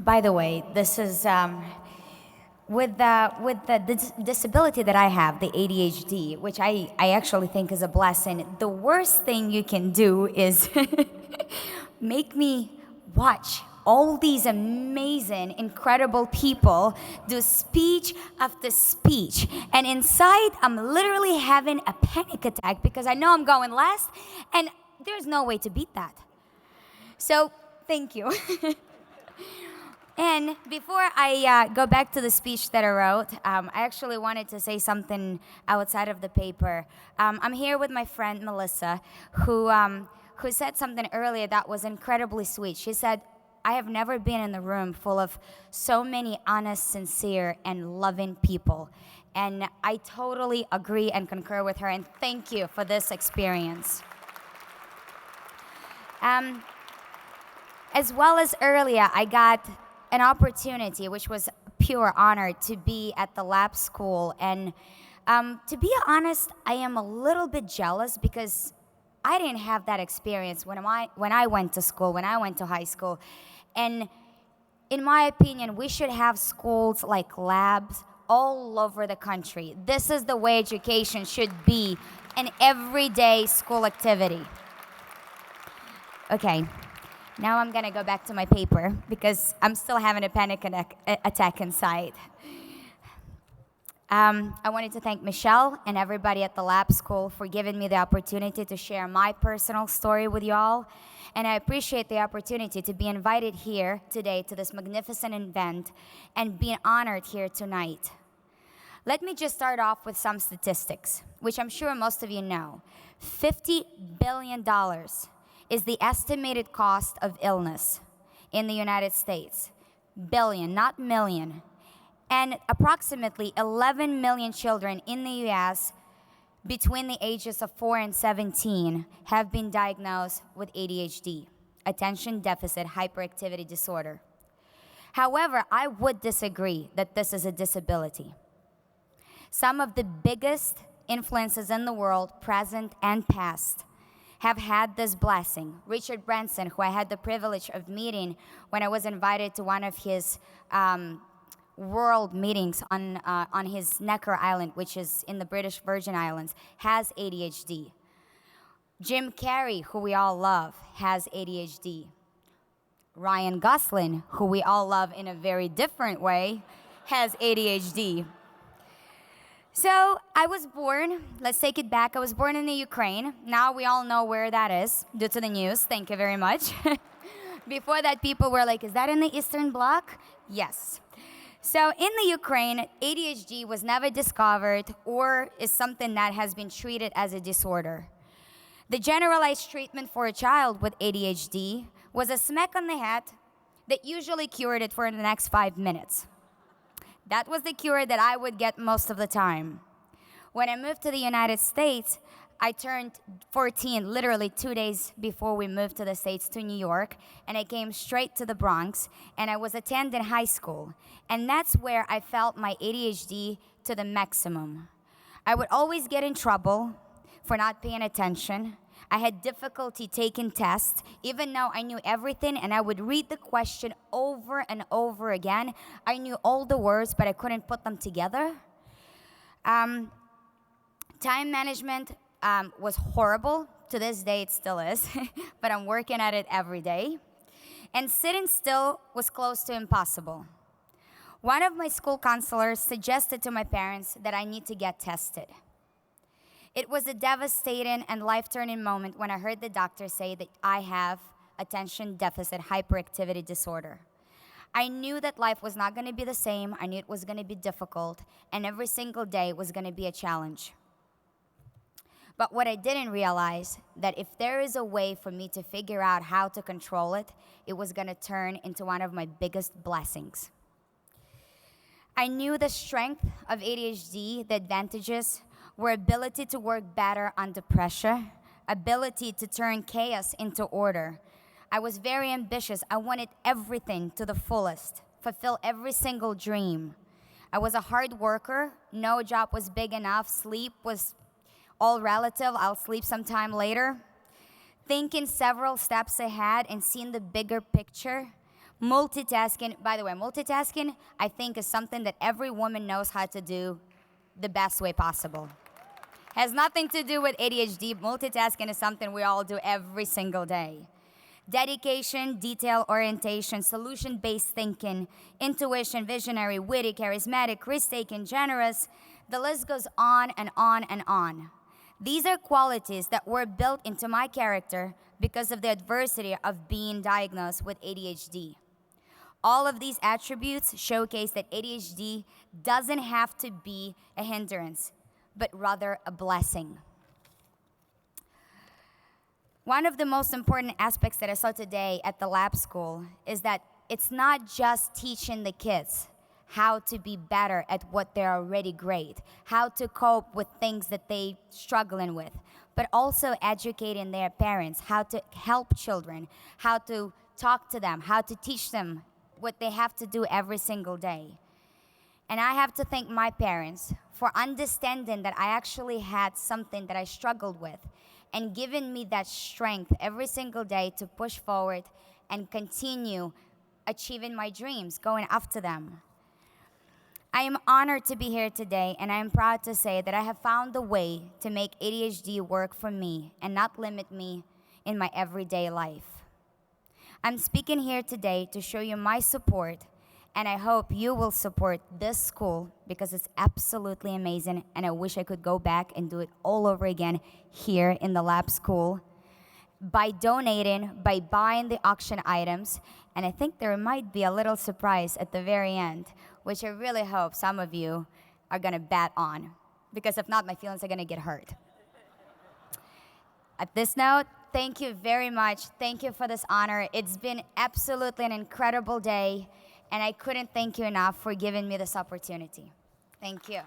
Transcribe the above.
By the way, this is with the disability that I have, the ADHD, which I actually think is a blessing. The worst thing you can do is make me watch all these amazing, incredible people do speech after speech. And inside, I'm literally having a panic attack because I know I'm going last, and there's no way to beat that. So, thank you. And before I go back to the speech that I wrote, I actually wanted to say something outside of the paper. I'm here with my friend Melissa, who said something earlier that was incredibly sweet. She said, I have never been in a room full of so many honest, sincere, and loving people. And I totally agree and concur with her, and thank you for this experience. As well as earlier, I got an opportunity, which was pure honor, to be at the lab school. And to be honest, I am a little bit jealous because I didn't have that experience when I went to school, when I went to high school. And in my opinion, we should have schools like labs all over the country. This is the way education should be, an everyday school activity. Okay. Now I'm gonna go back to my paper because I'm still having a panic attack inside. I wanted to thank Michelle and everybody at the lab school for giving me the opportunity to share my personal story with y'all. And I appreciate the opportunity to be invited here today to this magnificent event and being honored here tonight. Let me just start off with some statistics, which I'm sure most of you know. $50 billion is the estimated cost of illness in the United States. Billion, not million. And approximately 11 million children in the US between the ages of 4 and 17 have been diagnosed with ADHD, attention deficit hyperactivity disorder. However, I would disagree that this is a disability. Some of the biggest influences in the world, present and past, have had this blessing. Richard Branson, who I had the privilege of meeting when I was invited to one of his world meetings on his Necker Island, which is in the British Virgin Islands, has ADHD. Jim Carrey, who we all love, has ADHD. Ryan Gosling, who we all love in a very different way, has ADHD. So I was born, let's take it back, I was born in the Ukraine. Now we all know where that is due to the news, thank you very much. Before that, people were like, is that in the Eastern Bloc? Yes. So in the Ukraine, ADHD was never discovered or is something that has been treated as a disorder. The generalized treatment for a child with ADHD was a smack on the head that usually cured it for the next 5 minutes. That was the cure that I would get most of the time. When I moved to the United States, I turned 14 literally 2 days before we moved to the States to New York, and I came straight to the Bronx, and I was attending high school. And that's where I felt my ADHD to the maximum. I would always get in trouble for not paying attention. I had difficulty taking tests, even though I knew everything, and I would read the question over and over again. I knew all the words, but I couldn't put them together. Time management was horrible. To this day, it still is, but I'm working at it every day. And sitting still was close to impossible. One of my school counselors suggested to my parents that I need to get tested. It was a devastating and life-turning moment when I heard the doctor say that I have attention deficit hyperactivity disorder. I knew that life was not going to be the same. I knew it was going to be difficult, and every single day was going to be a challenge. But what I didn't realize, that if there is a way for me to figure out how to control it, it was going to turn into one of my biggest blessings. I knew the strength of ADHD, the advantages were ability to work better under pressure, ability to turn chaos into order. I was very ambitious. I wanted everything to the fullest, fulfill every single dream. I was a hard worker. No job was big enough. Sleep was all relative. I'll sleep sometime later. Thinking several steps ahead and seeing the bigger picture, Multitasking, by the way, multitasking, I think, is something that every woman knows how to do the best way possible. Has nothing to do with ADHD. Multitasking is something we all do every single day. Dedication, detail orientation, solution based thinking, intuition, visionary, witty, charismatic, risk taking, generous. The list goes on and on and on. These are qualities that were built into my character because of the adversity of being diagnosed with ADHD. All of these attributes showcase that ADHD doesn't have to be a hindrance, but rather a blessing. One of the most important aspects that I saw today at the lab school is that it's not just teaching the kids how to be better at what they're already great, how to cope with things that they're struggling with, but also educating their parents how to help children, how to talk to them, how to teach them what they have to do every single day. And I have to thank my parents for understanding that I actually had something that I struggled with and giving me that strength every single day to push forward and continue achieving my dreams, going after them. I am honored to be here today, and I am proud to say that I have found a way to make ADHD work for me and not limit me in my everyday life. I'm speaking here today to show you my support, and I hope you will support this school because it's absolutely amazing, and I wish I could go back and do it all over again here in the lab school by donating, by buying the auction items, and I think there might be a little surprise at the very end, which I really hope some of you are gonna bet on, because if not, my feelings are gonna get hurt. At this note, thank you very much. Thank you for this honor. It's been absolutely an incredible day, and I couldn't thank you enough for giving me this opportunity. Thank you.